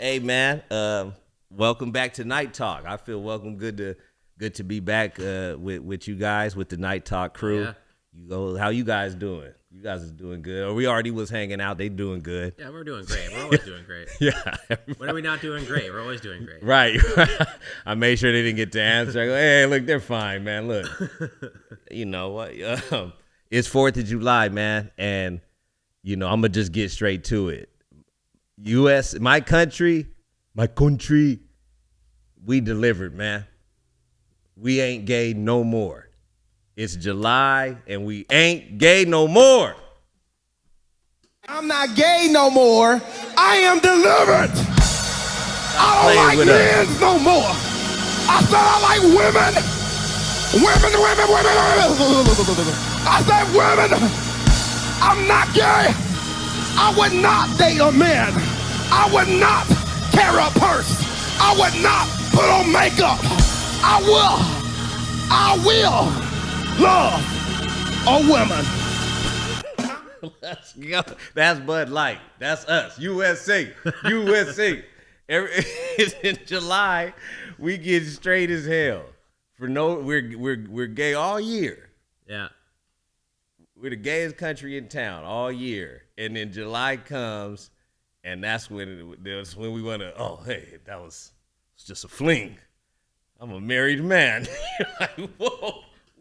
Hey man, welcome back to Night Talk. I feel welcome. Good to be back with you guys, with the Night Talk crew. Yeah. How you guys doing? You guys is doing good. Or we already was hanging out. They doing good. Yeah, we're doing great. We're always doing great. Yeah. When are we not doing great? We're always doing great. Right. I made sure they didn't get to answer. I go, hey, look, they're fine, man. Look, you know what? It's 4th of July, man, and I'm gonna just get straight to it. My country, we delivered, man. We ain't gay no more. It's July, and we ain't gay no more. I'm not gay no more. I am delivered. I don't like men no more. I said I like women. Women. I said women. I'm not gay. I would not date a man. I would not carry a purse. I would not put on makeup. I will love a woman. Let's go. That's Bud Light. That's us. USA. In July, we get straight as hell. We're gay all year. Yeah. We're the gayest country in town all year, and then July comes, and that's when we want to. Oh, hey, it's just a fling. I'm a married man. You're like,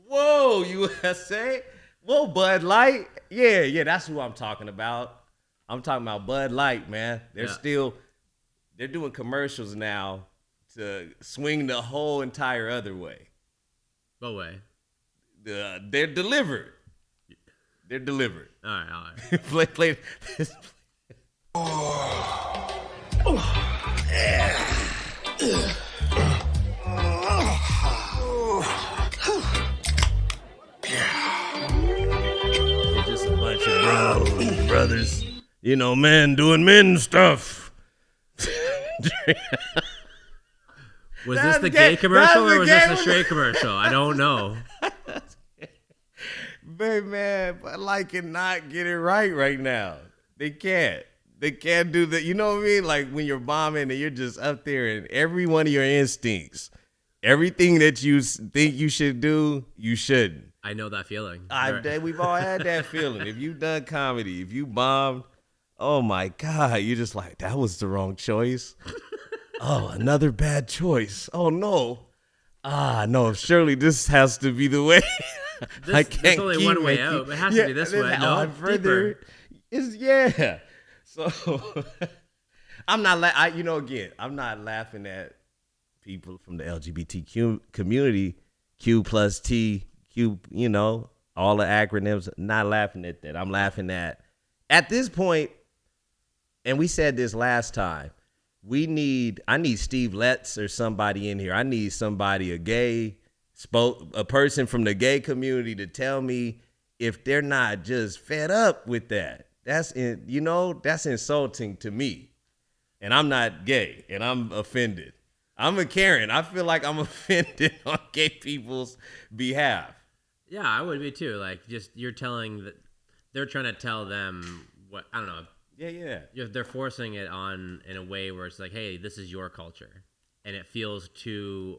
whoa, USA, whoa, Bud Light, yeah, that's who I'm talking about. I'm talking about Bud Light, man. They're doing commercials now to swing the whole entire other way. What way? They're delivered. They're delivered. All right. Play this. Just a bunch of brothers, men doing men stuff. Was this the gay commercial or was this the straight commercial? I don't know. Very man, but like cannot get it right now. They can't do that. You know what I mean? Like when you're bombing and you're just up there and every one of your instincts, everything that you think you should do, you shouldn't. I know that feeling. We've all had that feeling. If you've done comedy, if you bombed, oh my God, you're just like, that was the wrong choice. Oh, another bad choice. Oh no. No, surely this has to be the way. I can't. There's only one way out. It has to be this way. No, further. So I'm not. I'm not laughing at people from the LGBTQ community. Q plus T, Q. All the acronyms. Not laughing at that. I'm laughing at this point. And we said this last time. I need Steve Letts or somebody in here. I need somebody, a person from the gay community to tell me if they're not just fed up with that. That's insulting to me. And I'm not gay, and I'm offended. I'm a Karen. I feel like I'm offended on gay people's behalf. Yeah, I would be too. Like, just they're trying to tell them what, I don't know. Yeah. They're forcing it on in a way where it's like, hey, this is your culture, and it feels too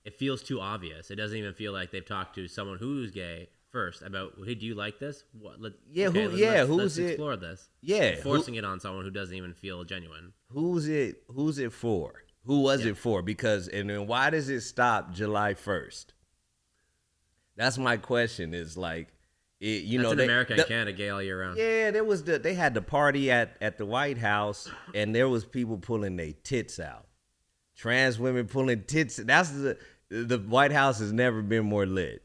It feels too obvious. It doesn't even feel like they've talked to someone who's gay first about, hey, do you like this? Let's explore this. Yeah, forcing it on someone who doesn't even feel genuine. Who's it for? Who was it for? Because and then why does it stop July 1st? That's my question. Is like. In America and Canada, gay all year round. Yeah, they had the party at the White House, and there was people pulling their tits out. Trans women pulling tits. That's the White House has never been more lit.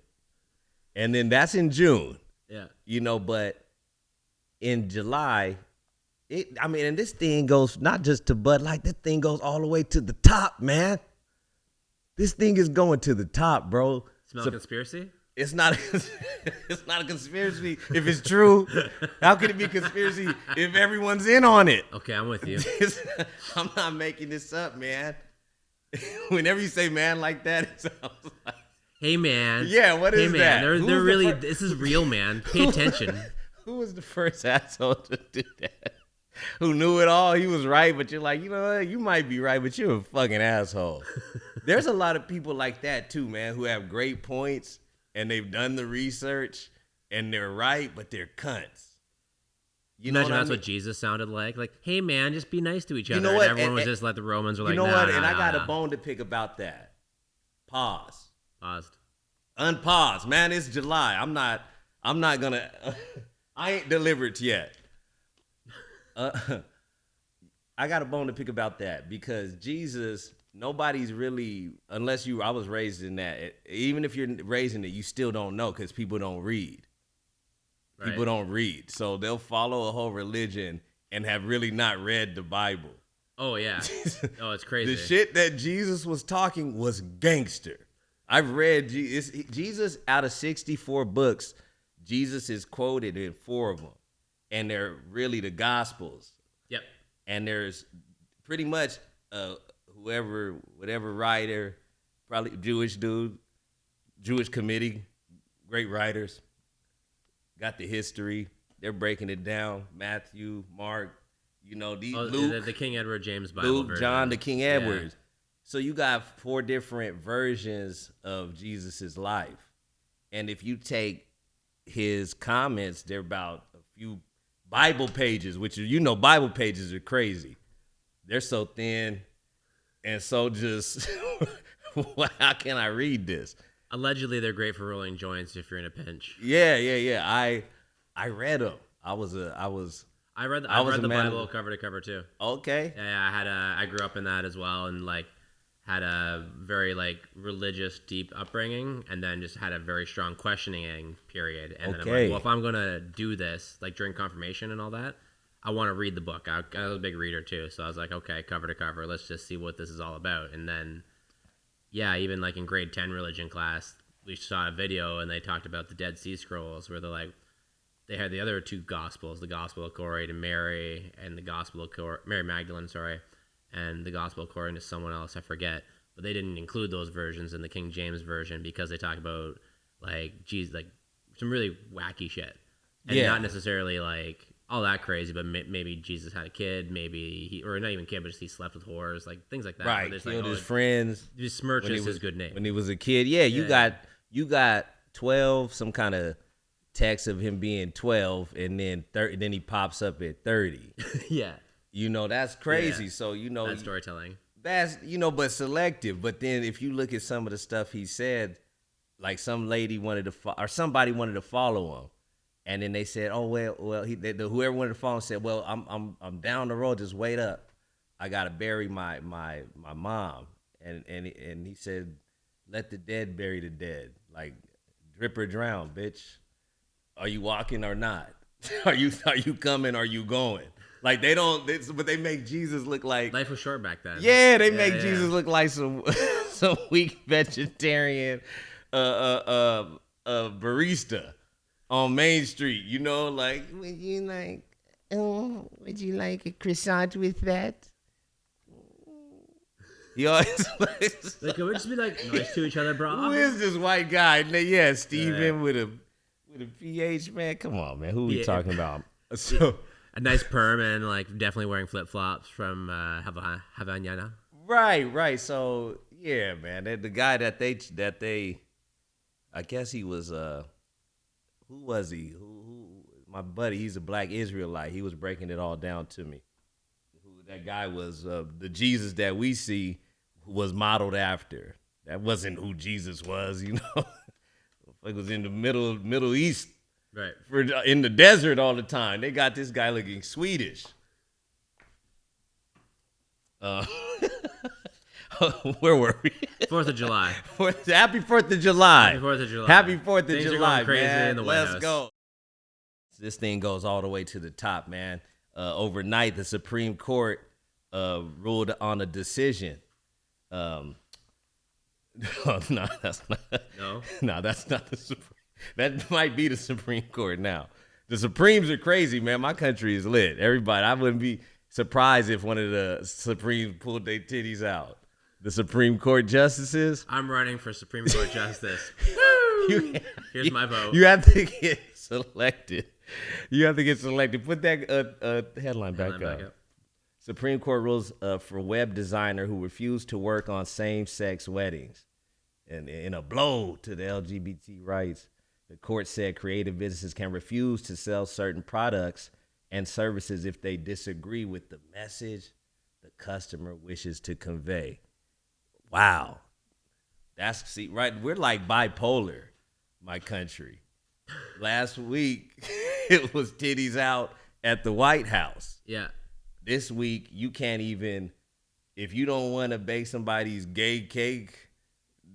And then that's in June. Yeah. But in July, and this thing goes not just to Bud Light, this thing goes all the way to the top, man. This thing is going to the top, bro. Smell conspiracy? It's not a conspiracy if it's true. How can it be a conspiracy if everyone's in on it? Okay, I'm with you. I'm not making this up, man. Whenever you say man like that, it sounds like, hey, man. Yeah, what is that? They're really, this is real, man. Pay attention. Who was the first asshole to do that? who knew it all. He was right, but you're like, you know what? You might be right, but you're a fucking asshole. There's a lot of people like that too, man, who have great points and they've done the research and they're right, but they're cunts. You know Imagine what that's I mean? what Jesus sounded like. Like, hey man, just be nice to each other. You know what? And everyone was just like the Romans were like, you know nah, what? nah, And I nah, got nah. a bone to pick about that. Pause. Paused. Unpause, man. It's July. I'm not gonna. I ain't delivered yet. I got a bone to pick about that because Jesus, nobody's really, unless I was raised in that. Even if you're raised in it, you still don't know because people don't read. Right. People don't read, so they'll follow a whole religion and have really not read the Bible. Oh yeah. Oh, it's crazy. The shit that Jesus was talking was gangster. I've read Jesus out of 64 books. Jesus is quoted in 4 of them, and they're really the Gospels. Yep. And there's pretty much whatever writer, probably Jewish dude, Jewish committee, great writers, got the history. They're breaking it down. Matthew, Mark, Luke, the King Edward James Bible Luke, version. John, the King Edwards. Yeah. So you got 4 different versions of Jesus's life. And if you take his comments, they're about a few Bible pages, which Bible pages are crazy. They're so thin and so just, how can I read this? Allegedly, they're great for rolling joints if you're in a pinch. Yeah. I read them. I read the Bible cover to cover too. Okay. Yeah, I grew up in that as well, and like had a very like religious, deep upbringing, and then just had a very strong questioning period. And then I'm like, well, if I'm gonna do this, like during confirmation and all that, I want to read the book. I was a big reader too, so I was like, okay, cover to cover, let's just see what this is all about. And then, yeah, even like in grade 10 religion class, we saw a video and they talked about the Dead Sea Scrolls, where they're like, they had the other 2 gospels, the gospel according to Mary and the gospel Mary Magdalene, and the gospel according to someone else, I forget. But they didn't include those versions in the King James version because they talk about like Jesus, like some really wacky shit, and not necessarily like all that crazy, but maybe Jesus had a kid, maybe or not even kid, but just he slept with whores, like things like that. Right, killed his friends. Just smirches his good name when he was a kid. Yeah, you got 12, some kind of text of him being 12, and then then he pops up at 30. Yeah. That's crazy. Yeah. So, that's storytelling. That's, but selective. But then if you look at some of the stuff he said, like some lady wanted to, or somebody wanted to follow him. And then they said, oh, well, whoever wanted to follow him said, well, I'm down the road. Just wait up. I got to bury my mom. And he said, let the dead bury the dead. Like, drip or drown, bitch. Are you walking or not? Are you coming or are you going? Like but they make Jesus look like life was short back then. Yeah, they make Jesus look like some weak vegetarian barista on Main Street. Like would you like a croissant with that? He always like, can we just be like nice to each other, bro? Who is this white guy? Yeah, Steven with a PH, man. Come on, man. Who are we talking about? So a nice perm and like definitely wearing flip flops from Havana. Right. So yeah, man. The guy that they, I guess he was who was he? Who my buddy? He's a black Israelite. He was breaking it all down to me. Who that guy was? The Jesus that we see was modeled after. That wasn't who Jesus was, It was in the Middle East. Right. In the desert all the time. They got this guy looking Swedish. Where were we? 4th of July. Happy 4th of July. Happy 4th of July. Happy 4th of Things July, are going crazy man. in the White Let's House. go. This thing goes all the way to the top, man. Overnight, the Supreme Court ruled on a decision. No, that's not. No, that's not the Supreme. That might be the Supreme Court now. The Supremes are crazy, man. My country is lit. Everybody, I wouldn't be surprised if one of the Supremes pulled their titties out. The Supreme Court justices. I'm running for Supreme Court justice. Here's my vote. You have to get selected. You have to get selected. Put that headline back up. Supreme Court rules for web designer who refused to work on same-sex weddings. And in a blow to the LGBT rights, the court said creative businesses can refuse to sell certain products and services if they disagree with the message the customer wishes to convey. Wow. Right, we're like bipolar, my country. Last week, it was titties out at the White House. Yeah. This week, you can't even, if you don't want to bake somebody's gay cake,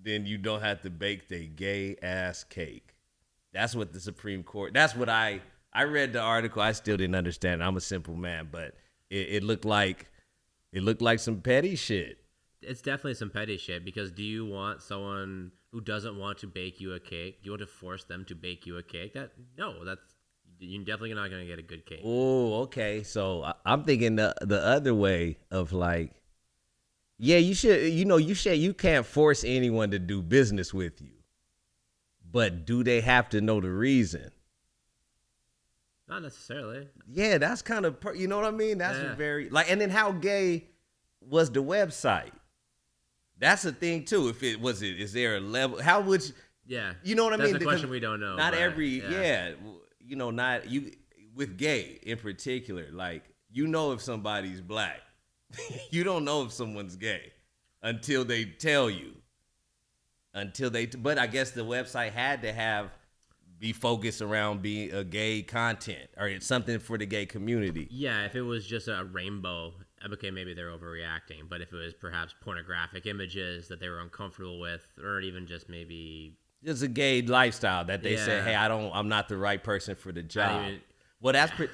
then you don't have to bake their gay ass cake. That's what the Supreme Court, that's what I read the article. I still didn't understand. I'm a simple man, but it looked like some petty shit. It's definitely some petty shit, because do you want someone who doesn't want to bake you a cake? Do you want to force them to bake you a cake? You're definitely not going to get a good cake. Oh, okay. So I'm thinking the other way of like, yeah, you can't force anyone to do business with you, but do they have to know the reason? Not necessarily. Yeah, that's kind of, you know what I mean? That's very, like, and then how gay was the website? That's a thing too. Is there a level? How would you? Yeah. You know what I mean? That's a question we don't know. Not not you with gay in particular. Like, if somebody's black, you don't know if someone's gay until they tell you. But I guess the website had to be focused around being a gay content, or it's something for the gay community. Yeah, if it was just a rainbow, okay, maybe they're overreacting. But if it was perhaps pornographic images that they were uncomfortable with, or even just maybe just a gay lifestyle that they say, hey, I'm not the right person for the job. Well, that's pretty.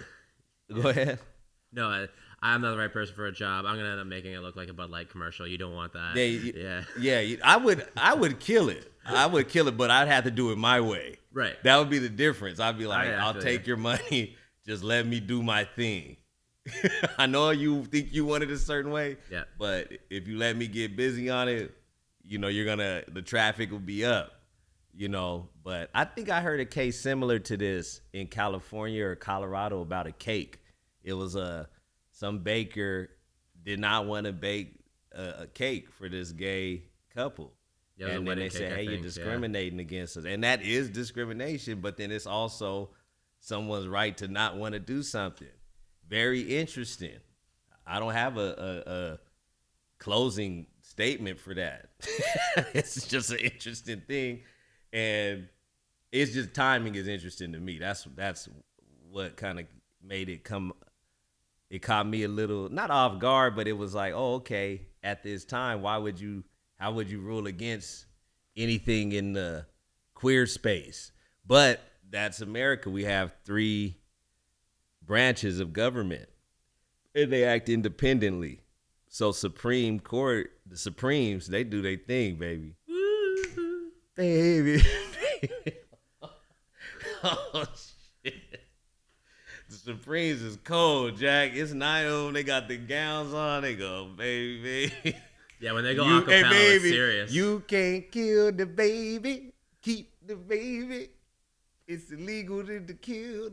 Go ahead. No, I'm not the right person for a job. I'm gonna end up making it look like a Bud Light commercial. You don't want that. Yeah. I would kill it. I would kill it, but I'd have to do it my way. Right. That would be the difference. I'd be like, I'll take your money. Just let me do my thing. I know you think you want it a certain way. Yeah. But if you let me get busy on it, the traffic will be up. But I think I heard a case similar to this in California or Colorado about a cake. It was some baker did not want to bake a cake for this gay couple. Yeah, and then they said, hey, you're discriminating against us. And that is discrimination, but then it's also someone's right to not want to do something. Very interesting. I don't have a closing statement for that. It's just an interesting thing. And it's just, timing is interesting to me. That's what kind of made it come. It caught me a little, not off guard, but it was like, oh, okay, at this time, how would you rule against anything in the queer space? But that's America. We have 3 branches of government, and they act independently. So Supreme Court, the Supremes, they do their thing, baby. Baby. Oh, shit. The Supremes is cold, Jack. It's 9 of them. They got the gowns on. They go, baby. Yeah, when they go acapella, it's serious. You can't kill the baby. Keep the baby. It's illegal to kill.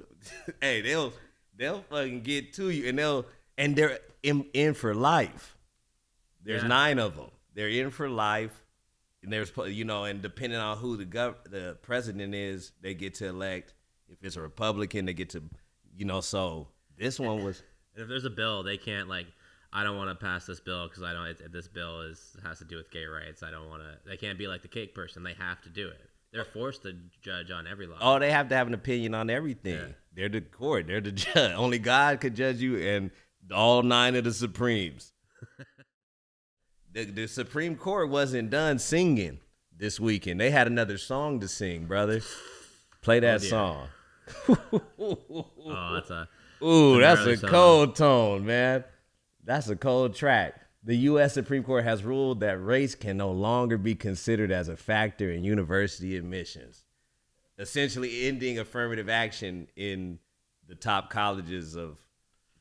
Hey, they'll fucking get to you, and they're in for life. There's 9 of them. They're in for life. And there's, and depending on who the president is, they get to elect. If it's a Republican, they get to, so this one was. And if there's a bill, they can't I don't want to pass this bill because this bill has to do with gay rights. I don't want to. They can't be like the cake person. They have to do it. They're forced to judge on every law. Oh, they have to have an opinion on everything. Yeah. They're the court. They're the judge. Only God could judge you, and all 9 of the Supremes. The Supreme Court wasn't done singing this weekend. They had another song to sing, brother. Play that song. That's a song. Cold tone, man. That's a cold track. The U.S. Supreme Court has ruled that race can no longer be considered as a factor in university admissions, essentially ending affirmative action in the top colleges of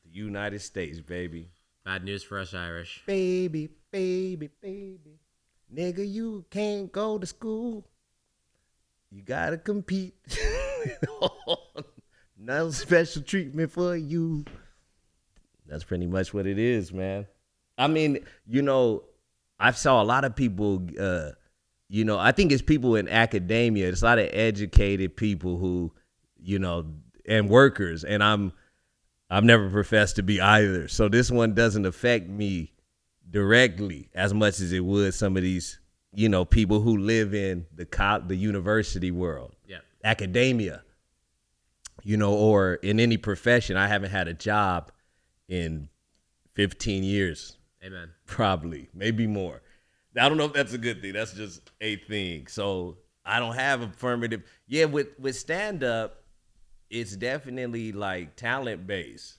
the United States, baby. Bad news for us Irish. Baby. Nigga, you can't go to school. you gotta compete. No special treatment for you. That's pretty much what it is, man. I mean, I saw a lot of people, I think it's people in academia. It's a lot of educated people who, and workers. And I've never professed to be either. So this one doesn't affect me directly as much as it would some of these, people who live in the university world, academia, or in any profession. I haven't had a job in 15 years. Amen. Probably, maybe more. I don't know if that's a good thing. That's just a thing. So I don't have affirmative. Yeah, with stand up, it's definitely like talent based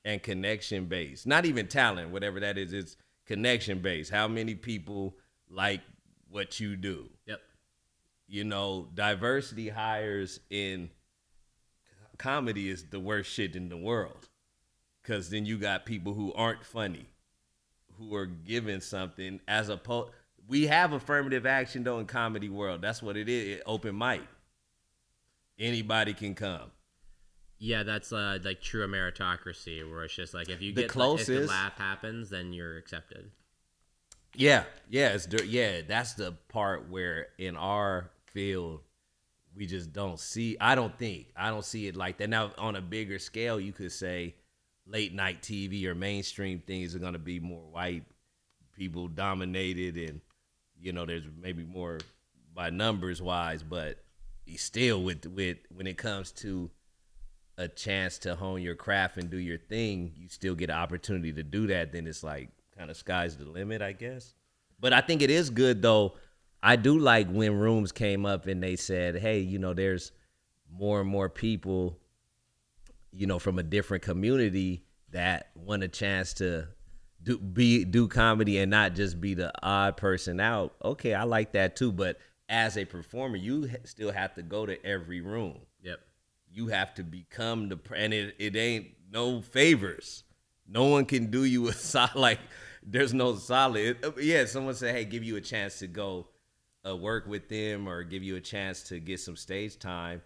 and connection based. Not even talent, whatever that is. It's connection based. How many people like what you do? Yep. Diversity hires in comedy is the worst shit in the world. Because then you got people who aren't funny, who are given something as opposed. We have affirmative action though in comedy world. That's what it is. Open mic. Anybody can come. Yeah, that's like true meritocracy, where it's just like if you get if the laugh happens, then you're accepted. Yeah, that's the part where in our field we just don't see. I don't see it like that. Now on a bigger scale, you could say late night TV or mainstream things are going to be more white people dominated, and there's maybe more by numbers wise, but still with when it comes to a chance to hone your craft and do your thing, you still get an opportunity to do that. Then it's like kind of sky's the limit, I guess. But I think it is good though. I do like when rooms came up and they said, hey, there's more and more people from a different community that want a chance to do comedy and not just be the odd person out. Okay, I like that too. But as a performer, you still have to go to every room. Yep. You have to become and it ain't no favors. No one can do you a solid. Like there's no solid. Someone say, hey, give you a chance to go work with them or give you a chance to get some stage time,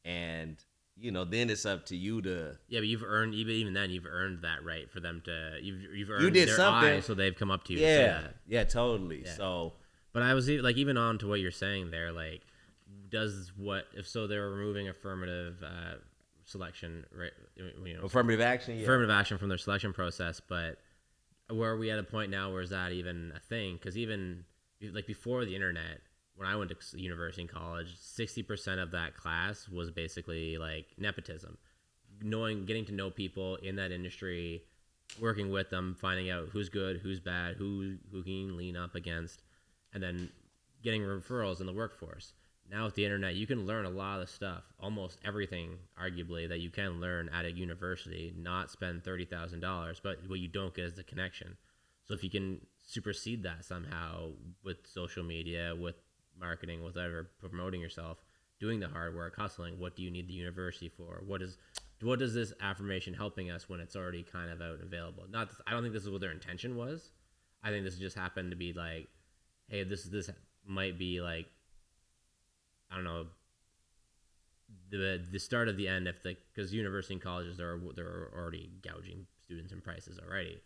and then it's up to you to. Yeah, but you've earned even then you've earned that right for them to. You've earned you did their something, eye, so they've come up to you. Yeah, totally. Yeah. So, but I was like even on to what you're saying there. Like, if they're removing affirmative selection, right? Affirmative action. Yeah. Affirmative action from their selection process, but where are we at a point now where is that even a thing? Because even like before the internet, when I went to university and college, 60% of that class was basically like nepotism. Getting to know people in that industry, working with them, finding out who's good, who's bad, who can you lean up against, and then getting referrals in the workforce. Now with the internet, you can learn a lot of stuff, almost everything, arguably, that you can learn at a university, not spend $30,000, but what you don't get is the connection. So if you can supersede that somehow with social media, with marketing, whatever, promoting yourself, doing the hard work, hustling, what do you need the university for? What is this affirmation helping us when it's already kind of out and available? I don't think this is what their intention was. I think this just happened to be like, hey, this might be like, I don't know, the start of the end, because university and colleges they're already gouging students in prices already.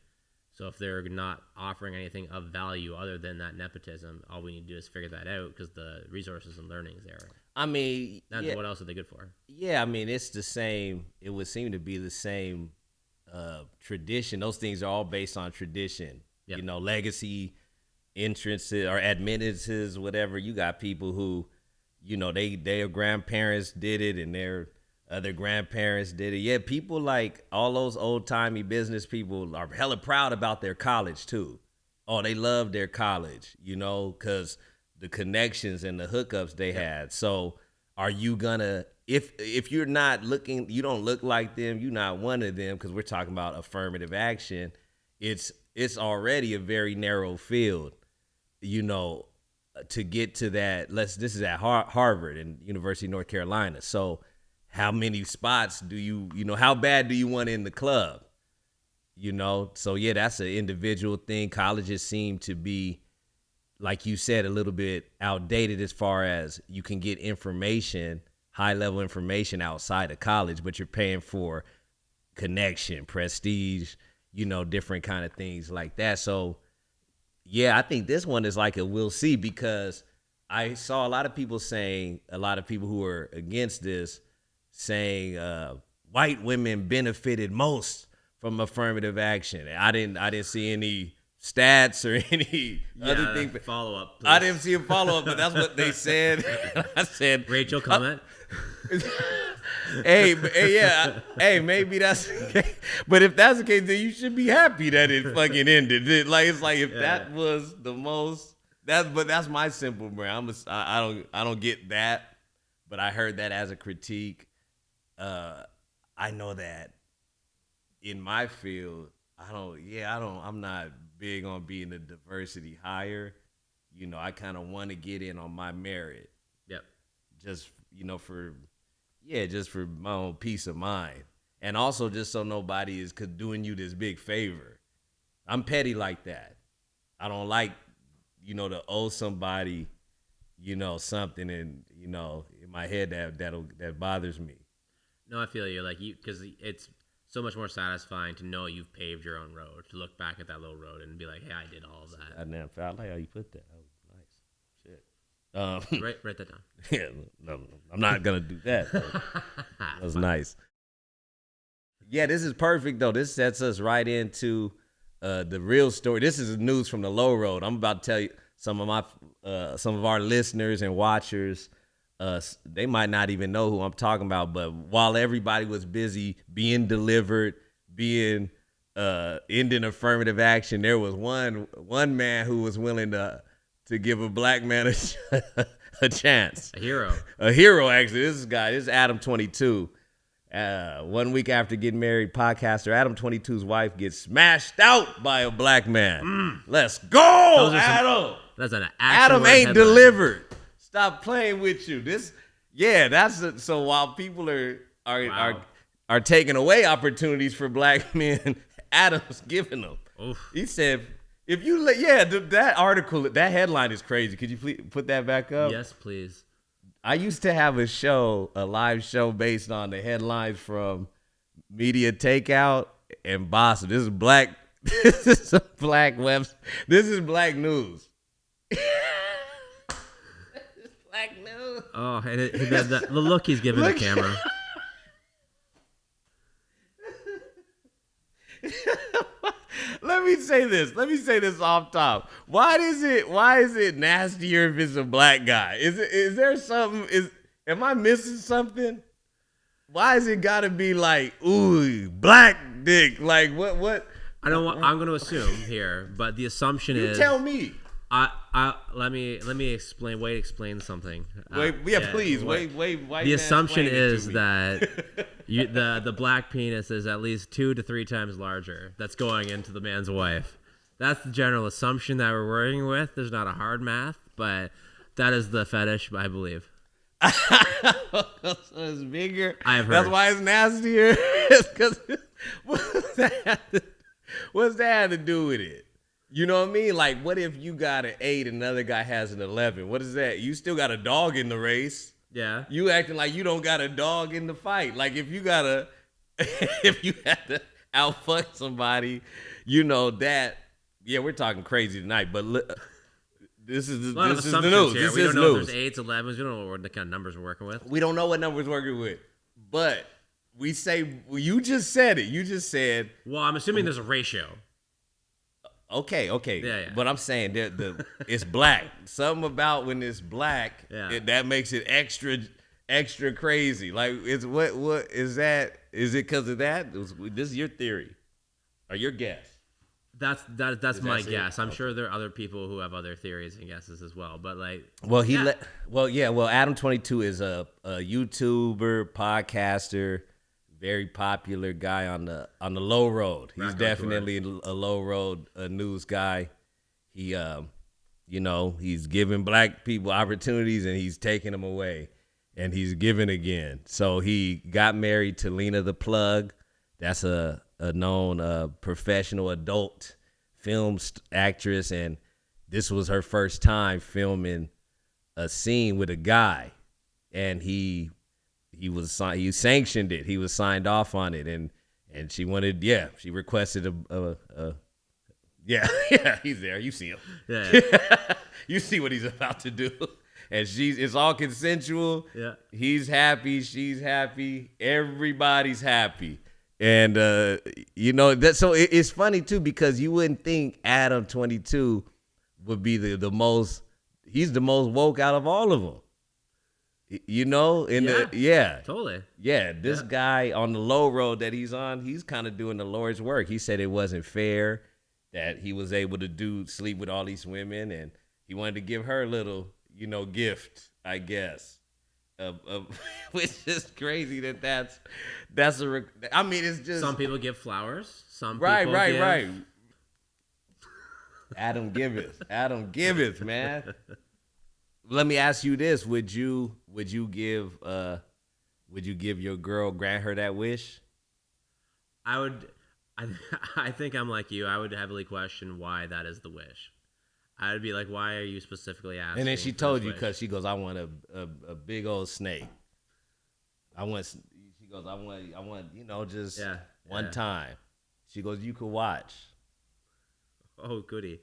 So if they're not offering anything of value other than that nepotism, all we need to do is figure that out because the resources and learning is there. I mean, what else are they good for? Yeah, I mean, it's the same. It would seem to be the same tradition. Those things are all based on tradition. Yep. Legacy, entrances or admittances, whatever. You got people who, their grandparents did it and their other grandparents did it. Yeah, people like all those old-timey business people are hella proud about their college too. Oh, they love their college, because the connections and the hookups they had. So are you gonna, if you're not looking, you don't look like them, you're not one of them, because we're talking about affirmative action, it's already a very narrow field, to get to that. This is at Harvard and University of North Carolina. So how many spots do you how bad do you want in the club? So yeah, that's an individual thing. Colleges seem to be like you said, a little bit outdated as far as you can get information, high level information outside of college, but you're paying for connection, prestige, different kind of things like that. So yeah, I think this one is like a we'll see, because I saw a lot of people who are against this saying white women benefited most from affirmative action. I didn't see any stats or any other thing. Follow up. I didn't see a follow up, but that's what they said. I said, Rachel, comment. Hey, maybe that's but if that's the case, then you should be happy that it fucking ended. It's like if that was the most, but that's my simple brain. I don't get that, but I heard that as a critique. I know that in my field, I'm not big on being a diversity hire. I kind of want to get in on my merit. Yep. Just, just for my own peace of mind. And also just so nobody is doing you this big favor. I'm petty like that. I don't like, to owe somebody, something, and, in my head that bothers me. No, I feel you. Because it's so much more satisfying to know you've paved your own road, to look back at that little road and be like, hey, I did all of that. I like how you put that. That was nice. Shit. Write that down. Yeah, no, I'm not going to do that. That was nice. Yeah, this is perfect, though. This sets us right into the real story. This is news from the low road. I'm about to tell you some of our listeners and watchers. They might not even know who I'm talking about, but while everybody was busy being delivered, ending affirmative action, there was one man who was willing to give a black man a chance. A hero. A hero, actually. This is Adam 22. 1 week after getting married, podcaster Adam 22's wife gets smashed out by a black man. Let's go, Adam. That's an Adam ain't headline. Delivered. Stop playing with you. So while people are taking away opportunities for black men, Adam's giving them. Oof. He said, that article, that headline is crazy. Could you please put that back up? Yes, please. I used to have a live show based on the headlines from Media Takeout and Boston. This is black. This is a black web. This is black news. Black news. Oh, and the look he's giving the camera. Let me say this off top. Why is it nastier if it's a black guy? Is there something? Am I missing something? Why is it gotta be like, ooh, black dick? Like what? I don't want. I'm gonna assume here, but the assumption is. You tell me. Let me explain. Wade explain something. Please. Wait. The assumption is that the black penis is at least 2 to 3 times larger. That's going into the man's wife. That's the general assumption that we're working with. There's not a hard math, but that is the fetish, I believe. So it's bigger. I've heard. That's why it's nastier. It's because what's that have to do with it? You know what I mean? Like, what if you got an 8 and another guy has an 11? What is that? You still got a dog in the race. Yeah. You acting like you don't got a dog in the fight. Like, if you had to outfuck somebody, that. Yeah, we're talking crazy tonight, but this is the news. Here. This we is don't know news. if there's 8s, 11s. We don't know what the kind of numbers we're working with. We don't know what numbers we're working with, but we say you just said it. You just said. Well, I'm assuming there's a ratio. Okay. Yeah. But I'm saying it's black. Something about when it's black, that makes it extra crazy. Like, it's what is that? Is it because of that? This is your theory or your guess? That's my guess. I'm sure there are other people who have other theories and guesses as well. But Adam 22 is a YouTuber, podcaster. Very popular guy on the low road. He's definitely a low road news guy. He, he's giving black people opportunities and he's taking them away, and he's giving again. So he got married to Lena the Plug. That's a known professional adult film actress, and this was her first time filming a scene with a guy, and he sanctioned it. He was signed off on it, and she wanted, she requested he's there. You see him. Yeah. You see what he's about to do. And it's all consensual. Yeah. He's happy. She's happy. Everybody's happy. And, it's funny, too, because you wouldn't think Adam 22 would be the most, he's the most woke out of all of them. Totally. Yeah, this guy on the low road that he's on, he's kind of doing the Lord's work. He said it wasn't fair that he was able to sleep with all these women, and he wanted to give her a little, gift, I guess. Which is crazy that's it's just, some people give flowers. Some right. people give... Adam giveth, man. Let me ask you this: Would you give your girl, grant her that wish? I would. I think I'm like you. I would heavily question why that is the wish. I would be like, why are you specifically asking? And then she told you because she goes, I want a big old snake. I want, just one time. She goes, you could watch. Oh, goody.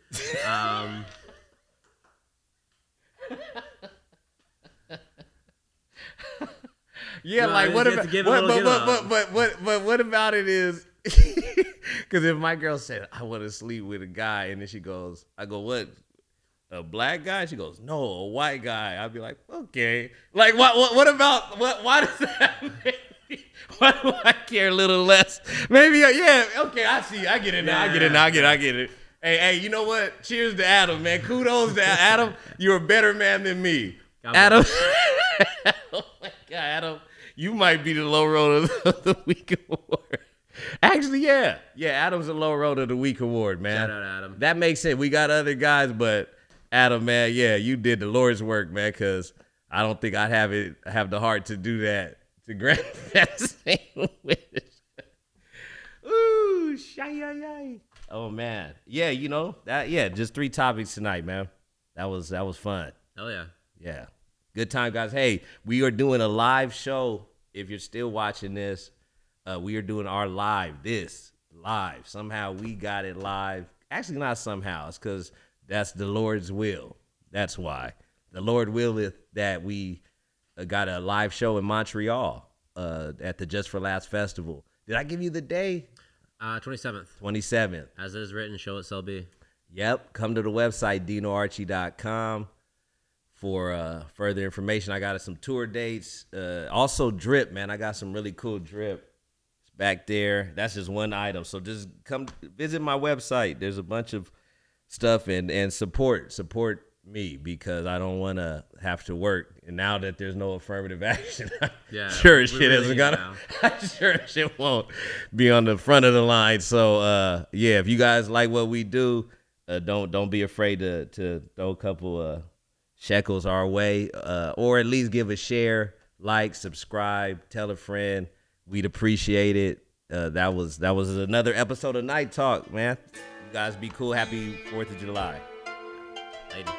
Yeah, no, like what about? But what about it is? Because if my girl said I want to sleep with a guy, and then she goes, I go, what? A black guy? She goes, no, a white guy. I'd be like, okay. Like what about what? Why does that make me, why do I care a little less? Maybe okay. I see. I get it now. I get it. Hey, you know what? Cheers to Adam, man. Kudos to Adam. You're a better man than me. Adam. Oh my God, Adam. You might be the low road of the week award. Actually, yeah. Adam's the low road of the week award, man. Shout out, Adam. That makes sense. We got other guys, but Adam, man, you did the Lord's work, man. Because I don't think I'd have the heart to do that, to grant that same wish. Ooh, shy. Oh man, just 3 topics tonight, man. That was fun. Hell yeah. Yeah. Good time, guys. Hey, we are doing a live show. If you're still watching this, we are doing our live. Somehow we got it live. Actually, not somehow. It's because that's the Lord's will. That's why. The Lord willeth that we got a live show in Montreal at the Just for Laughs Festival. Did I give you the day? 27th. 27th. As it is written, show it shall be. Yep. Come to the website, dinoarchie.com. For further information. I got some tour dates. Also drip, man. I got some really cool drip. It's back there. That's just one item. So just come visit my website. There's a bunch of stuff and support me because I don't want to have to work. And now that there's no affirmative action, sure shit won't be on the front of the line. So if you guys like what we do, don't be afraid to throw a couple shekels our way, or at least give a share, like, subscribe, tell a friend. We'd appreciate it. That was another episode of Night Talk, man. You guys be cool. Happy 4th of July. Later.